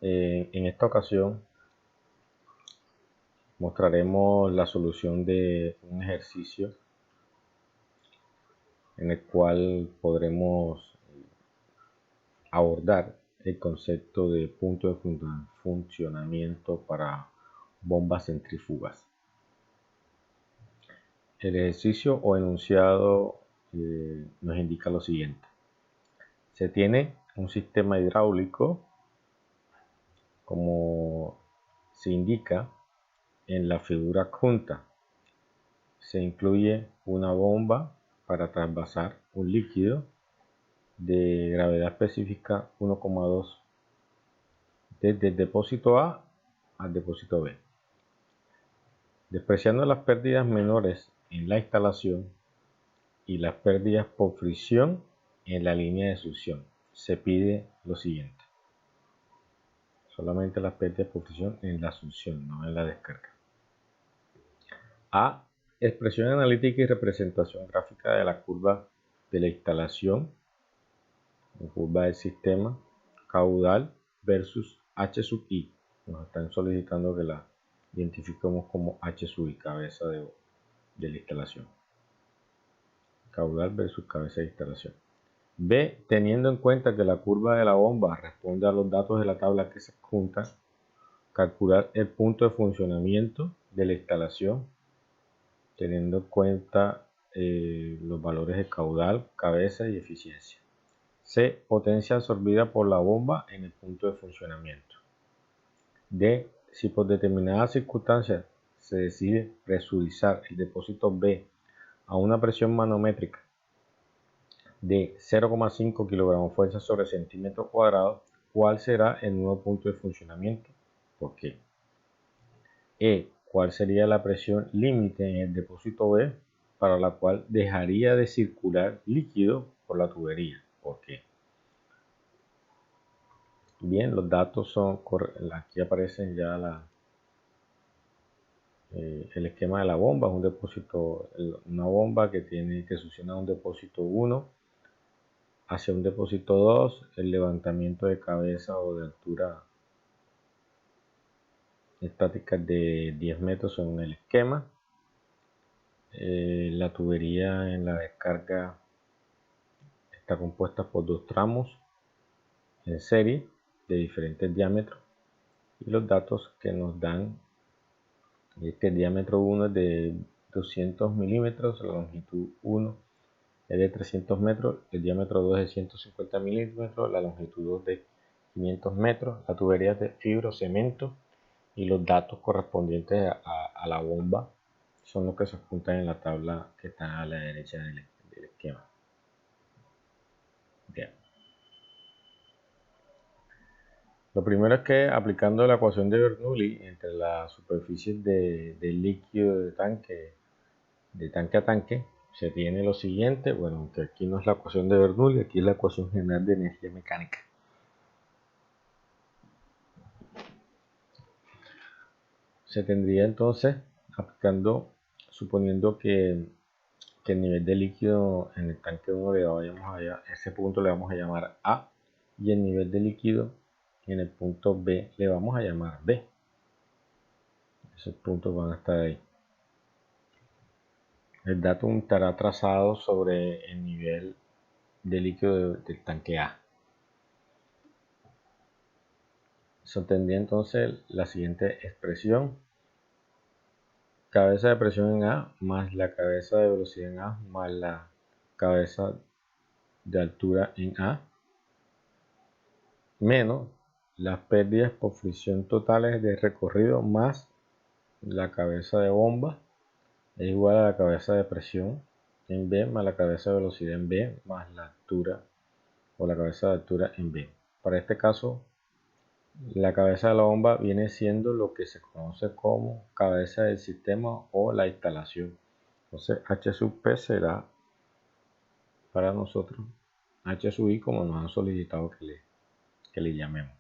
En esta ocasión mostraremos la solución de un ejercicio en el cual podremos abordar el concepto de punto de funcionamiento para bombas centrífugas. El ejercicio o enunciado nos indica lo siguiente: se tiene un sistema hidráulico, como se indica en la figura adjunta. Se incluye una bomba para trasvasar un líquido de gravedad específica 1,2 desde el depósito A al depósito B. Despreciando las pérdidas menores en la instalación y las pérdidas por fricción en la línea de succión, se pide lo siguiente. Solamente las pérdidas por fricción en la succión, no en la descarga. A. Expresión analítica y representación gráfica de la curva de la instalación, la curva del sistema, caudal versus H sub I. Nos están solicitando que la identifiquemos como H sub I, cabeza de la instalación. Caudal versus cabeza de instalación. B. Teniendo en cuenta que la curva de la bomba responde a los datos de la tabla que se adjunta, calcular el punto de funcionamiento de la instalación teniendo en cuenta los valores de caudal, cabeza y eficiencia. C. Potencia absorbida por la bomba en el punto de funcionamiento. D. Si por determinadas circunstancias se decide presurizar el depósito B a una presión manométrica de 0,5 kgF sobre centímetro cuadrado, ¿cuál será el nuevo punto de funcionamiento? ¿Por qué? E. ¿Cuál sería la presión límite en el depósito B para la cual dejaría de circular líquido por la tubería? ¿Por qué? Bien, los datos son, aquí aparecen ya el esquema de la bomba. Es un depósito, una bomba que succiona un depósito 1 hacia un depósito 2, el levantamiento de cabeza o de altura estática de 10 metros según el esquema. La tubería en la descarga está compuesta por dos tramos en serie de diferentes diámetros, y los datos que nos dan es que el diámetro 1 es de 200 milímetros, la longitud 1 es de 300 metros, el diámetro 2 es de 150 milímetros, la longitud 2 de 500 metros, la tubería es de fibrocemento y los datos correspondientes a la bomba son los que se apuntan en la tabla que está a la derecha del esquema. Bien. Lo primero es que, aplicando la ecuación de Bernoulli entre las superficies del líquido de tanque a tanque, se tiene lo siguiente. Bueno, aunque aquí no es la ecuación de Bernoulli, aquí es la ecuación general de energía mecánica. Se tendría entonces, suponiendo que el nivel de líquido en el tanque 1 ese punto le vamos a llamar A, y el nivel de líquido en el punto B le vamos a llamar B. Esos puntos van a estar ahí. El dato estará trazado sobre el nivel de líquido del tanque A. Se obtendría entonces la siguiente expresión: cabeza de presión en A más la cabeza de velocidad en A más la cabeza de altura en A menos las pérdidas por fricción totales de recorrido más la cabeza de bomba es igual a la cabeza de presión en B más la cabeza de velocidad en B más la altura o la cabeza de altura en B. Para este caso, la cabeza de la bomba viene siendo lo que se conoce como cabeza del sistema o la instalación. Entonces H sub P será para nosotros H sub I, como nos han solicitado que le llamemos.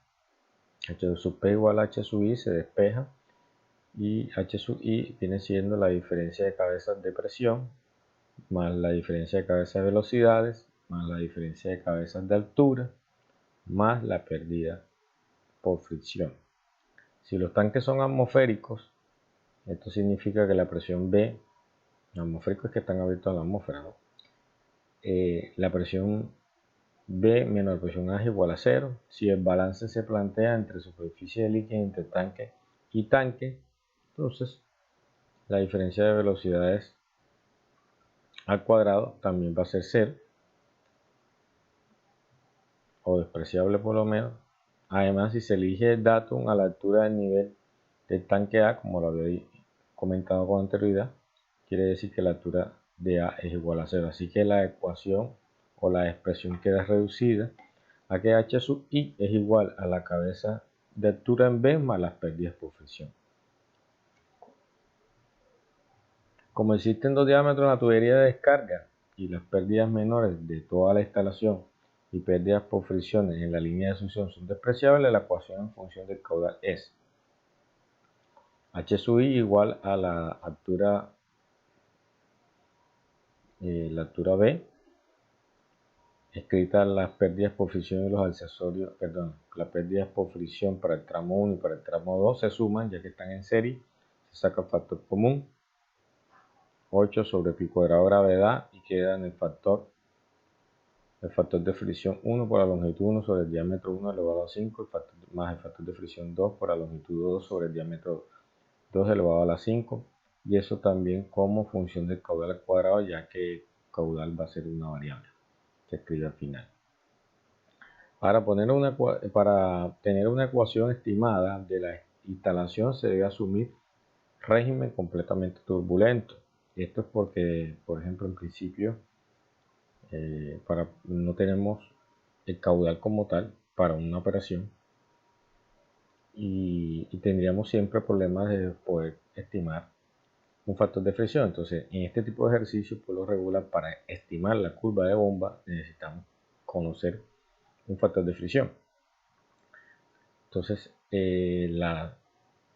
H sub P igual a H sub I se despeja, y H sub I viene siendo la diferencia de cabezas de presión más la diferencia de cabezas de velocidades más la diferencia de cabezas de altura más la pérdida por fricción. Si los tanques son atmosféricos, esto significa que la presión B, atmosférico es que están abiertos a la atmósfera, ¿no? La presión B menos la presión A es igual a 0. Si el balance se plantea entre superficie de líquido entre tanque y tanque, entonces la diferencia de velocidades al cuadrado también va a ser 0 o despreciable por lo menos. Además, si se elige el datum a la altura del nivel del tanque A, como lo había comentado con anterioridad, quiere decir que la altura de A es igual a 0. Así que la ecuación o la expresión queda reducida a que H sub I es igual a la cabeza de altura en B más las pérdidas por fricción. Como existen dos diámetros en la tubería de descarga y las pérdidas menores de toda la instalación y pérdidas por fricciones en la línea de succión son despreciables, la ecuación en función del caudal es H sub I igual a la altura B, escrita las pérdidas por fricción y los accesorios, las pérdidas por fricción para el tramo 1 y para el tramo 2 se suman ya que están en serie, se saca el factor común, 8 sobre pi cuadrado gravedad y queda en el factor de fricción 1 por la longitud 1 sobre el diámetro 1 elevado a 5 más el factor de fricción 2 por la longitud 2 sobre el diámetro 2 elevado a la 5, y eso también como función del caudal al cuadrado, ya que el caudal va a ser una variable que escribe al final. Para tener una ecuación estimada de la instalación se debe asumir régimen completamente turbulento. Esto es porque, por ejemplo, en principio no tenemos el caudal como tal para una operación y tendríamos siempre problemas de poder estimar un factor de fricción. Entonces, en este tipo de ejercicios, por lo regular, para estimar la curva de bomba necesitamos conocer un factor de fricción. Entonces,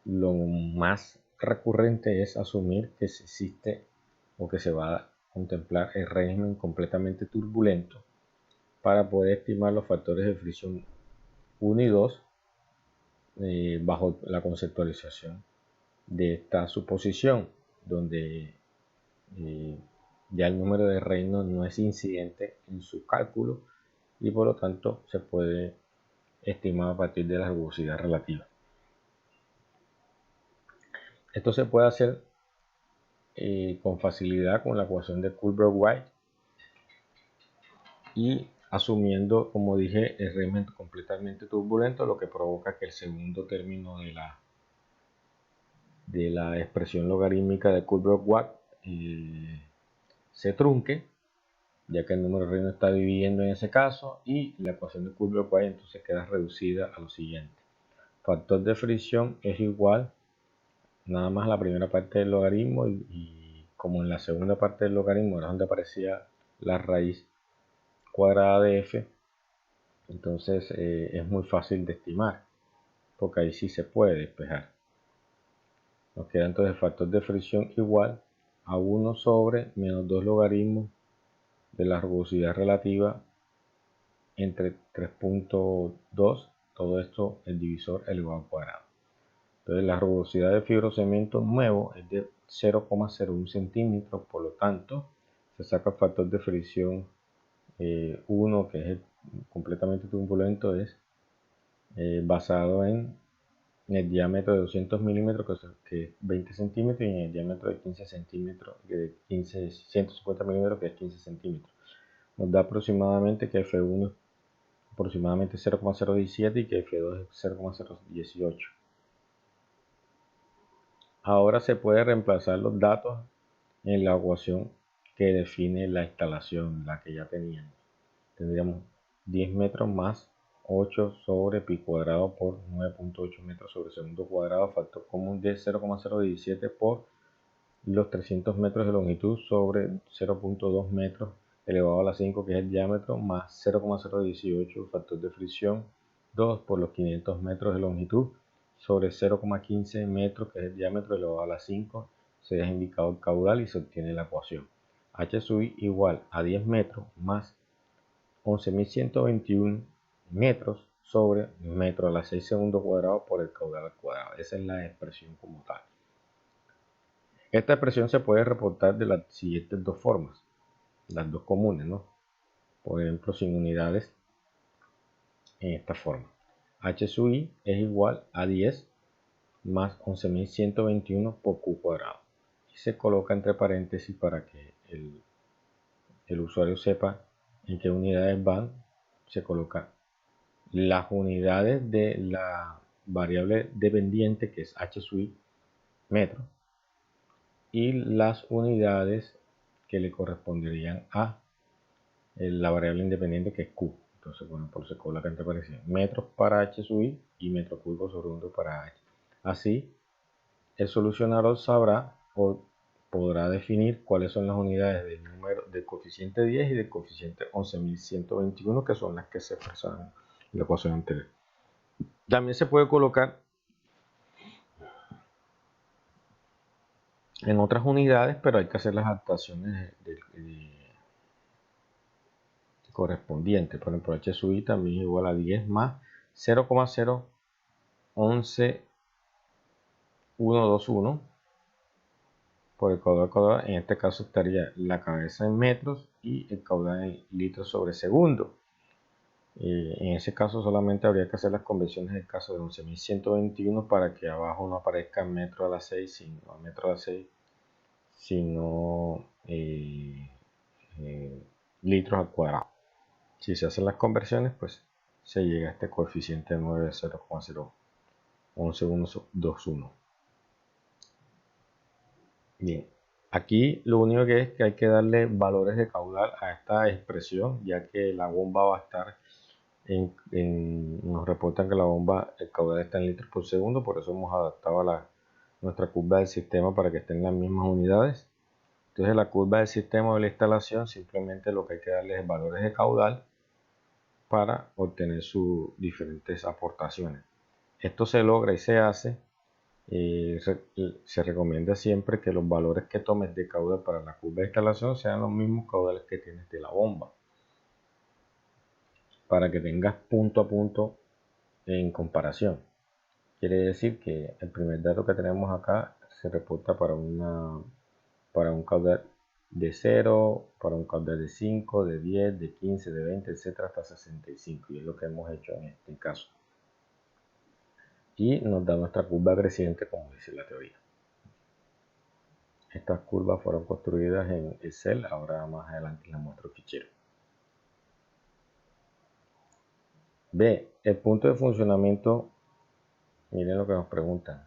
lo más recurrente es asumir que existe o que se va a contemplar el régimen completamente turbulento para poder estimar los factores de fricción 1 y 2 bajo la conceptualización de esta suposición, donde ya el número de Reynolds no es incidente en su cálculo y por lo tanto se puede estimar a partir de la rugosidad relativa. Esto se puede hacer con facilidad con la ecuación de Culver-White y asumiendo, como dije, el régimen completamente turbulento, lo que provoca que el segundo término de la expresión logarítmica de Culver-White se trunque, ya que el número de Reynolds está dividiendo en ese caso, y la ecuación de Culver-White entonces queda reducida a lo siguiente: factor de fricción es igual nada más la primera parte del logaritmo y como en la segunda parte del logaritmo era donde aparecía la raíz cuadrada de f, entonces es muy fácil de estimar porque ahí sí se puede despejar. Nos queda entonces el factor de fricción igual a 1 sobre menos 2 logaritmos de la rugosidad relativa entre 3.2, todo esto el divisor elevado al cuadrado. Entonces la rugosidad de fibrocemento nuevo es de 0,01 centímetros, por lo tanto se saca el factor de fricción 1, que es el completamente turbulento, es basado en el diámetro de 200 milímetros, que es 20 centímetros, y en el diámetro de 15 centímetros, de 150 milímetros, que es 15 centímetros. Nos da aproximadamente que F1 es aproximadamente 0,017 y que F2 es 0,018. Ahora se puede reemplazar los datos en la ecuación que define la instalación, la que ya teníamos. Tendríamos 10 metros más 8 sobre pi cuadrado por 9.8 metros sobre segundo cuadrado, factor común de 0,017 por los 300 metros de longitud sobre 0.2 metros elevado a la 5, que es el diámetro, más 0,018 factor de fricción 2 por los 500 metros de longitud sobre 0,15 metros, que es el diámetro elevado a la 5, se deja indicado el caudal y se obtiene la ecuación. H sub I igual a 10 metros más 11.121 metros sobre metro a la 6 segundo cuadrado por el caudal al cuadrado. Esa es la expresión como tal. Esta expresión se puede reportar de las siguientes dos formas, las dos comunes, ¿no? Por ejemplo, sin unidades, en esta forma. H sub i es igual a 10 más 11.121 por q cuadrado. Y se coloca entre paréntesis para que el usuario sepa en qué unidades van. Se coloca las unidades de la variable dependiente, que es h sub i, metro, y las unidades que le corresponderían a la variable independiente, que es q. Entonces, bueno, por eso se coloca entre paréntesis metros para h sub i y metro cúbico sobre 1 para h. Así, el solucionador sabrá o podrá definir cuáles son las unidades del número del coeficiente 10 y del coeficiente 11.121, que son las que se expresaron en la ecuación anterior. También se puede colocar en otras unidades, pero hay que hacer las adaptaciones correspondientes. Por ejemplo, h sub i también es igual a 10 más 0,011121 por el caudal cuadrado. En este caso estaría la cabeza en metros y el caudal en litros sobre segundo. En ese caso solamente habría que hacer las conversiones del caso de 11.121 para que abajo no aparezca metro a la 6, sino metro a la 6, sino litros al cuadrado. Si se hacen las conversiones, pues se llega a este coeficiente de 9 de 0,01121. Bien, aquí lo único que es que hay que darle valores de caudal a esta expresión, ya que la bomba va a estar nos reportan que la bomba, el caudal está en litros por segundo, por eso hemos adaptado nuestra curva del sistema para que estén en las mismas unidades. Entonces la curva del sistema de la instalación, simplemente lo que hay que darle es valores de caudal para obtener sus diferentes aportaciones. Esto se logra y se hace. Se recomienda siempre que los valores que tomes de caudal para la curva de instalación sean los mismos caudales que tienes de la bomba, para que tengas punto a punto en comparación. Quiere decir que el primer dato que tenemos acá se reporta para un caudal de 0, para un caudal de 5, de 10, de 15, de 20, etcétera, hasta 65, y es lo que hemos hecho en este caso. Y nos da nuestra curva creciente, como dice la teoría. Estas curvas fueron construidas en Excel, ahora más adelante les muestro el fichero. B. El punto de funcionamiento, miren lo que nos preguntan.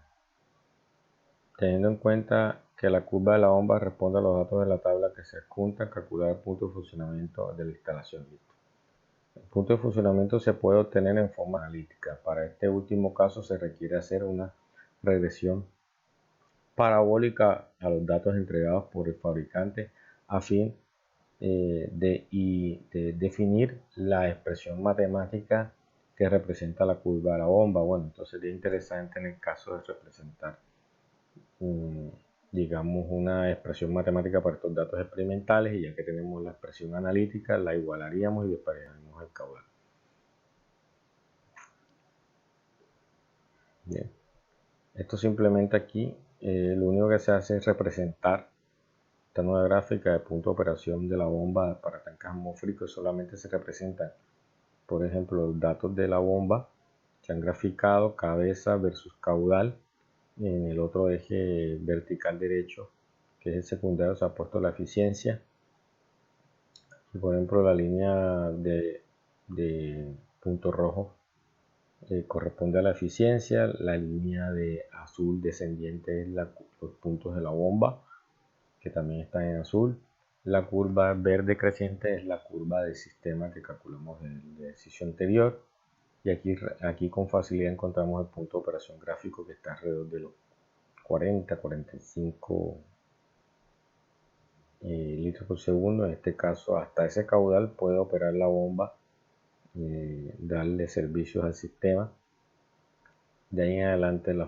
Teniendo en cuenta que la curva de la bomba responde a los datos de la tabla que se adjuntan, calcular el punto de funcionamiento de la instalación. El punto de funcionamiento se puede obtener en forma analítica. Para este último caso se requiere hacer una regresión parabólica a los datos entregados por el fabricante a fin de definir la expresión matemática que representa la curva de la bomba. Bueno, entonces sería interesante en el caso de representar digamos una expresión matemática para estos datos experimentales, y ya que tenemos la expresión analítica la igualaríamos y despejaríamos el caudal. Bien, esto simplemente aquí lo único que se hace es representar esta nueva gráfica de punto de operación de la bomba para tanques atmosféricos. Solamente se representan, por ejemplo, los datos de la bomba que han graficado cabeza versus caudal. En el otro eje vertical derecho, que es el secundario, se ha puesto la eficiencia. Y por ejemplo, la línea de punto rojo corresponde a la eficiencia, la línea de azul descendiente es los puntos de la bomba, que también están en azul. La curva verde creciente es la curva del sistema que calculamos en el ejercicio anterior. Y aquí con facilidad encontramos el punto de operación gráfico, que está alrededor de los 40-45 litros por segundo. En este caso, hasta ese caudal puede operar la bomba, darle servicios al sistema. De ahí en adelante la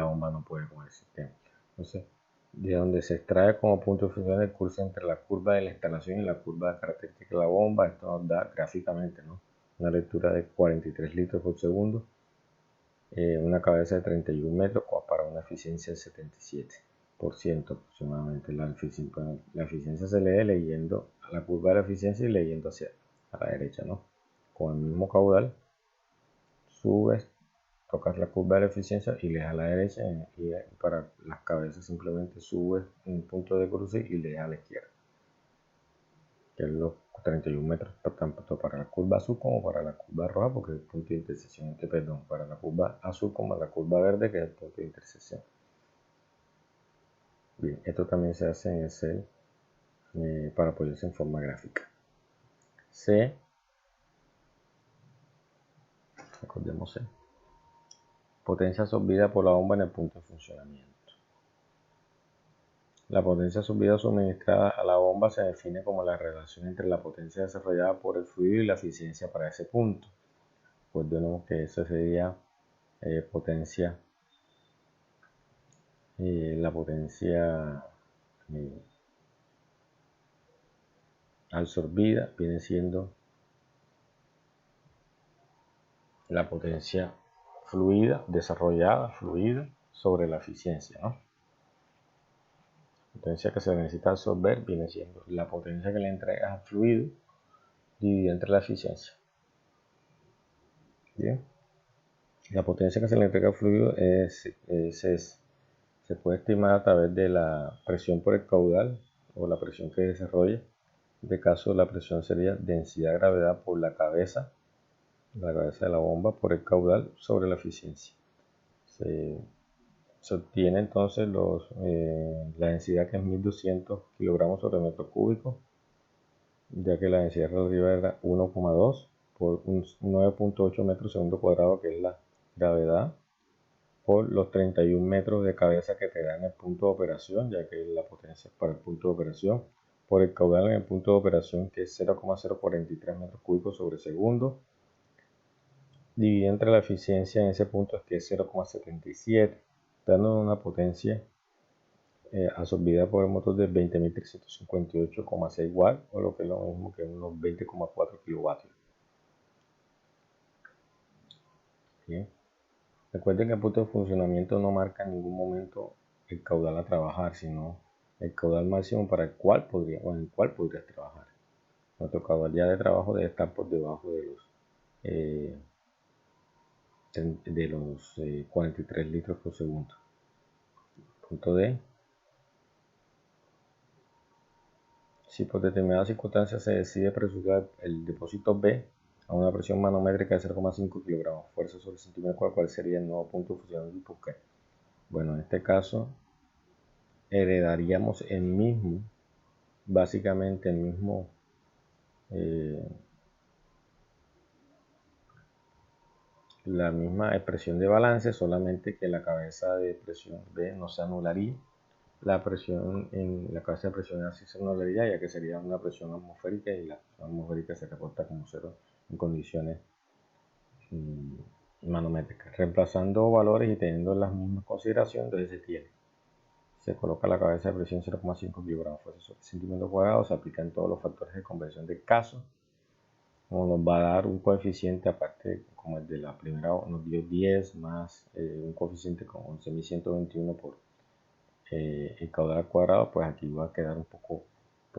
bomba no puede con el sistema. Entonces, de donde se extrae como punto de función el curso entre la curva de la instalación y la curva de características de la bomba, esto nos da gráficamente, ¿no?, una lectura de 43 litros por segundo, una cabeza de 31 metros para una eficiencia del 77% aproximadamente. La eficiencia se lee leyendo a la curva de la eficiencia y leyendo hacia a la derecha, ¿no? Con el mismo caudal, subes, tocas la curva de la eficiencia y lees a la derecha, y para las cabezas simplemente subes un punto de cruce y lees a la izquierda, que es los 31 metros tanto para la curva azul como para la curva roja, porque es el punto de intersección, perdón, para la curva azul como la curva verde, que es el punto de intersección. Bien, esto también se hace en Excel para apoyarse en forma gráfica. C, recordemos C, potencia absorbida por la bomba en el punto de funcionamiento. La potencia absorbida suministrada a la bomba se define como la relación entre la potencia desarrollada por el fluido y la eficiencia para ese punto. Pues vemos que eso sería potencia, la potencia absorbida viene siendo la potencia desarrollada sobre la eficiencia, ¿no? La potencia que se necesita absorber viene siendo la potencia que le entregas al fluido dividida entre la eficiencia. Bien. La potencia que se le entrega al fluido se puede estimar a través de la presión por el caudal o la presión que desarrolla. En este caso, la presión sería densidad gravedad por la cabeza de la bomba por el caudal sobre la eficiencia. Se obtiene entonces la densidad, que es 1200 kilogramos sobre metro cúbico, ya que la densidad relativa era 1,2 por 9,8 metros segundo cuadrado, que es la gravedad, por los 31 metros de cabeza que te da en el punto de operación, ya que la potencia es para el punto de operación, por el caudal en el punto de operación, que es 0,043 metros cúbicos sobre segundo, dividido entre la eficiencia en ese punto, que es 0,77, dando una potencia absorbida por el motor de 20.358,6 watts, o lo que es lo mismo que unos 20,4 kilovatios. Bien. Recuerden que el punto de funcionamiento no marca en ningún momento el caudal a trabajar, sino el caudal máximo para el cual podrías trabajar. Nuestro caudal ya de trabajo debe estar por debajo de los 43 litros por segundo. Punto D. Si por determinadas circunstancias se decide presurizar el depósito B a una presión manométrica de 0,5 kilogramos fuerza sobre centímetro, ¿cuál sería el nuevo punto de funcionamiento y por qué? Bueno, en este caso heredaríamos básicamente el mismo la misma expresión de balance, solamente que la cabeza de presión B no se anularía. La presión en la cabeza de presión así se anularía, ya que sería una presión atmosférica, y la presión atmosférica se reporta como cero en condiciones manométricas. Reemplazando valores y teniendo las mismas consideraciones, entonces se coloca la cabeza de presión 0,5 kilogramos fuerza sobre centímetro cuadrado, se aplican todos los factores de conversión del caso, como nos va a dar un coeficiente, aparte como el de la primera, nos dio 10 más un coeficiente con 11.121 por el caudal al cuadrado, pues aquí va a quedar un poco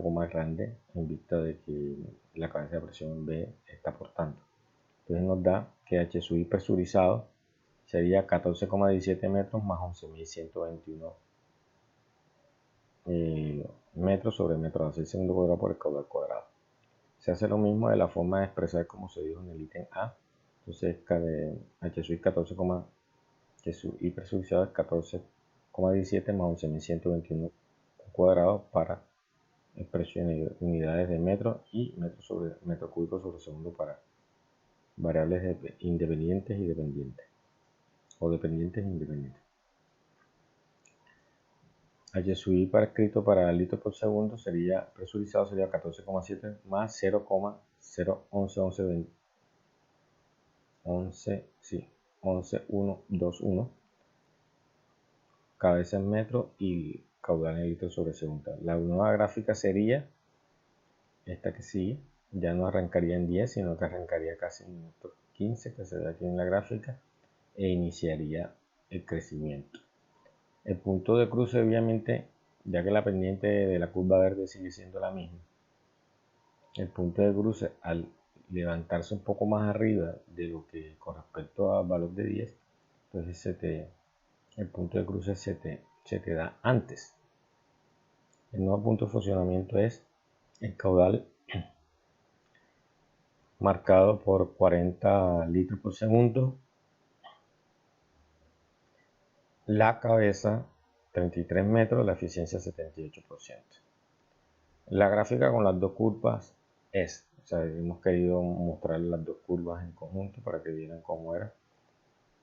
más grande en vista de que la cabeza de presión B está aportando. Entonces nos da que H sub I presurizado sería 14,17 metros más 11.121 metros sobre metro a 6 segundo cuadrado por el caudal cuadrado. Se hace lo mismo de la forma de expresar como se dijo en el ítem A. Entonces H sub I 14, H sub I presurizado es 14,17 más 11.121 cuadrado para expresiones unidades de metro y metro cúbico sobre segundo para variables independientes y dependientes, o dependientes e independientes. H sub I para escrito para litros por segundo sería presurizado, sería 14,7 más 0,01121 cabeza en metro y caudal en litros sobre segundo. La nueva gráfica sería esta que sigue, ya no arrancaría en 10, sino que arrancaría casi en minuto 15, que se ve aquí en la gráfica, e iniciaría el crecimiento. El punto de cruce, obviamente, ya que la pendiente de la curva verde sigue siendo la misma, el punto de cruce al levantarse un poco más arriba de lo que con respecto al valor de 10, entonces el punto de cruce se te da antes. El nuevo punto de funcionamiento es el caudal marcado por 40 litros por segundo, la cabeza 33 metros, la eficiencia 78%. La gráfica con las dos curvas hemos querido mostrar las dos curvas en conjunto para que vieran cómo era.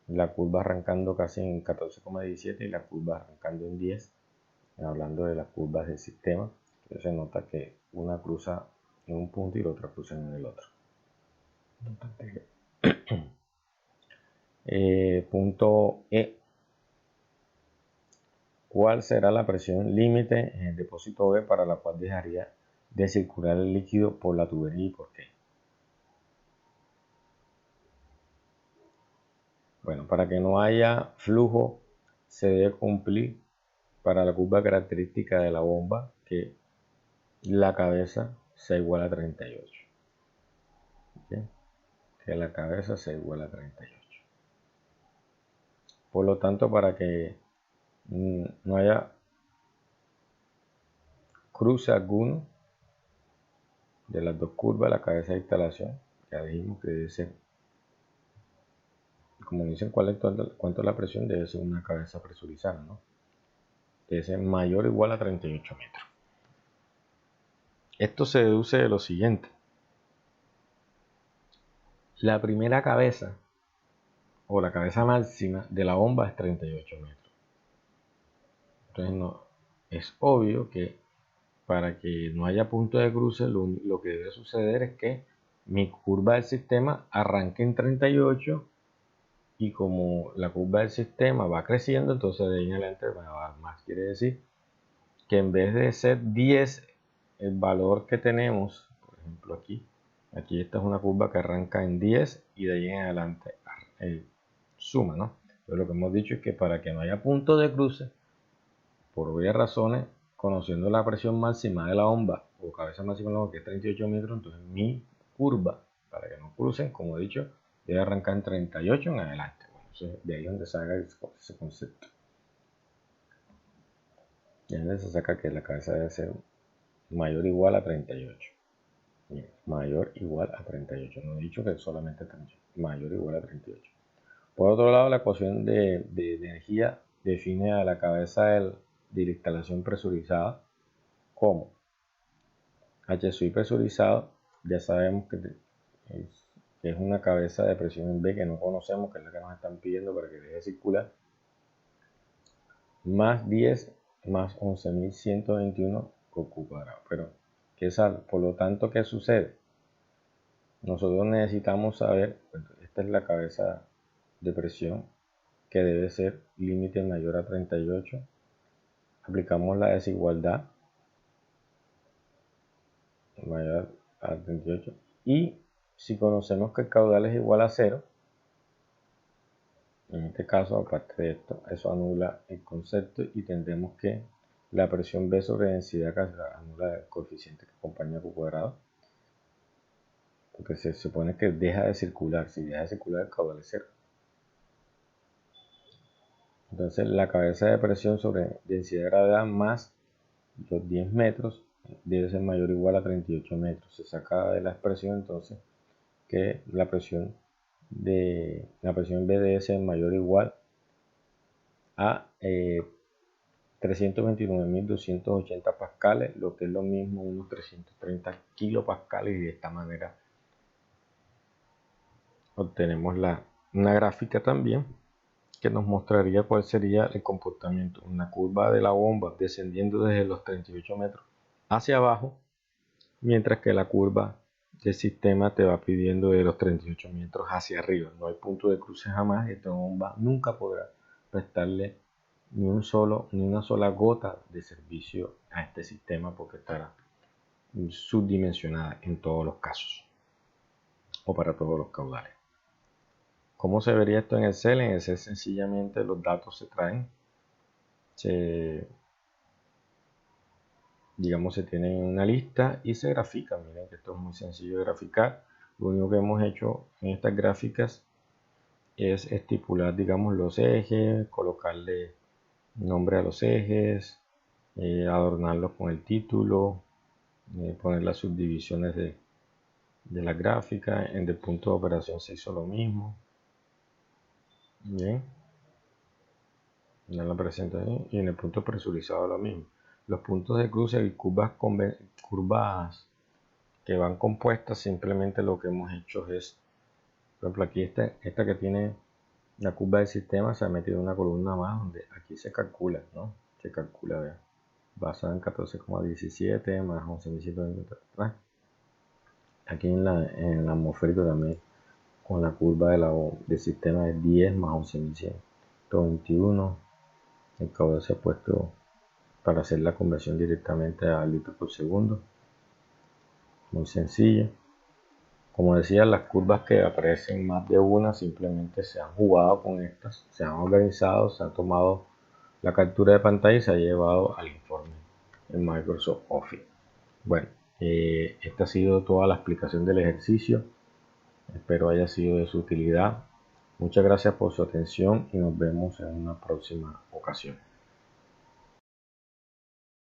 La curva arrancando casi en 14,17 y la curva arrancando en 10, hablando de las curvas del sistema. Entonces se nota que una cruza en un punto y la otra cruza en el otro. Punto E. ¿Cuál será la presión límite en el depósito B para la cual dejaría de circular el líquido por la tubería y por qué? Bueno, para que no haya flujo se debe cumplir para la curva característica de la bomba que la cabeza sea igual a 38. ¿Sí? Que la cabeza sea igual a 38. Por lo tanto, para que no haya cruce alguno de las dos curvas, la cabeza de instalación, ya dijimos que debe ser, como dicen cuánto es la presión, debe ser una cabeza presurizada, ¿no? Debe ser mayor o igual a 38 metros. Esto se deduce de lo siguiente. La primera cabeza o la cabeza máxima de la bomba es 38 metros. Entonces es obvio que para que no haya punto de cruce, lo que debe suceder es que mi curva del sistema arranque en 38 y como la curva del sistema va creciendo, entonces de ahí en adelante va a dar más. Quiere decir que en vez de ser 10 el valor que tenemos, por ejemplo aquí esta es una curva que arranca en 10 y de ahí en adelante suma, ¿no? Entonces lo que hemos dicho es que para que no haya punto de cruce, por obvias razones, conociendo la presión máxima de la bomba o cabeza máxima de la bomba que es 38 metros, entonces mi curva, para que no crucen, como he dicho, debe arrancar en 38 en adelante. Bueno, entonces de ahí es donde se haga ese concepto. Y es donde se saca que la cabeza debe ser mayor o igual a 38. Bien, mayor o igual a 38. No he dicho que solamente 38. Mayor o igual a 38. Por otro lado, la ecuación de energía define a la cabeza de la instalación presurizada como HSI presurizado. Ya sabemos que es una cabeza de presión en B que no conocemos, que es la que nos están pidiendo para que deje de circular, más 10 más 11.121 por Q cuadrado. Pero, ¿qué sale? Por lo tanto, ¿qué sucede? Nosotros necesitamos saber, esta es la cabeza de presión que debe ser límite mayor a 38. Aplicamos la desigualdad mayor a 38 y si conocemos que el caudal es igual a 0, en este caso, aparte de esto, eso anula el concepto y tendremos que la presión B sobre densidad anula el coeficiente que acompaña Q cuadrado, porque se supone que deja de circular. Si deja de circular, el caudal es 0. Entonces la cabeza de presión sobre densidad de gravedad más los 10 metros debe ser mayor o igual a 38 metros. Se saca de la expresión entonces que la presión B debe ser mayor o igual a 329.280 pascales, lo que es lo mismo unos 330 kilopascales, y de esta manera obtenemos una gráfica también que nos mostraría cuál sería el comportamiento. Una curva de la bomba descendiendo desde los 38 metros hacia abajo, mientras que la curva del sistema te va pidiendo de los 38 metros hacia arriba. No hay punto de cruce jamás, y esta bomba nunca podrá prestarle ni una sola gota de servicio a este sistema porque estará subdimensionada en todos los casos o para todos los caudales. ¿Cómo se vería esto en Excel? En Excel sencillamente los datos se traen, digamos, se tienen en una lista y se grafican. Miren que esto es muy sencillo de graficar. Lo único que hemos hecho en estas gráficas es estipular, digamos, los ejes, colocarle nombre a los ejes, adornarlos con el título, poner las subdivisiones de la gráfica. En el punto de operación se hizo lo mismo. Bien, en la presentación, y en el punto presurizado lo mismo. Los puntos de cruce y curvas que van compuestas, simplemente lo que hemos hecho es, por ejemplo, aquí esta que tiene la curva del sistema, se ha metido una columna más donde aquí se calcula, ¿no? Se calcula, vean, basada en 14,17 más 11.123. Aquí en la atmosférico también, con la curva del sistema de 10 más 11.121. El caudal se ha puesto para hacer la conversión directamente a litros por segundo. Muy sencillo. Como decía, las curvas que aparecen más de una simplemente se han jugado con estas, se han organizado, se ha tomado la captura de pantalla y se ha llevado al informe en Microsoft Office. Bueno, esta ha sido toda la explicación del ejercicio. Espero haya sido de su utilidad. Muchas gracias por su atención y nos vemos en una próxima ocasión.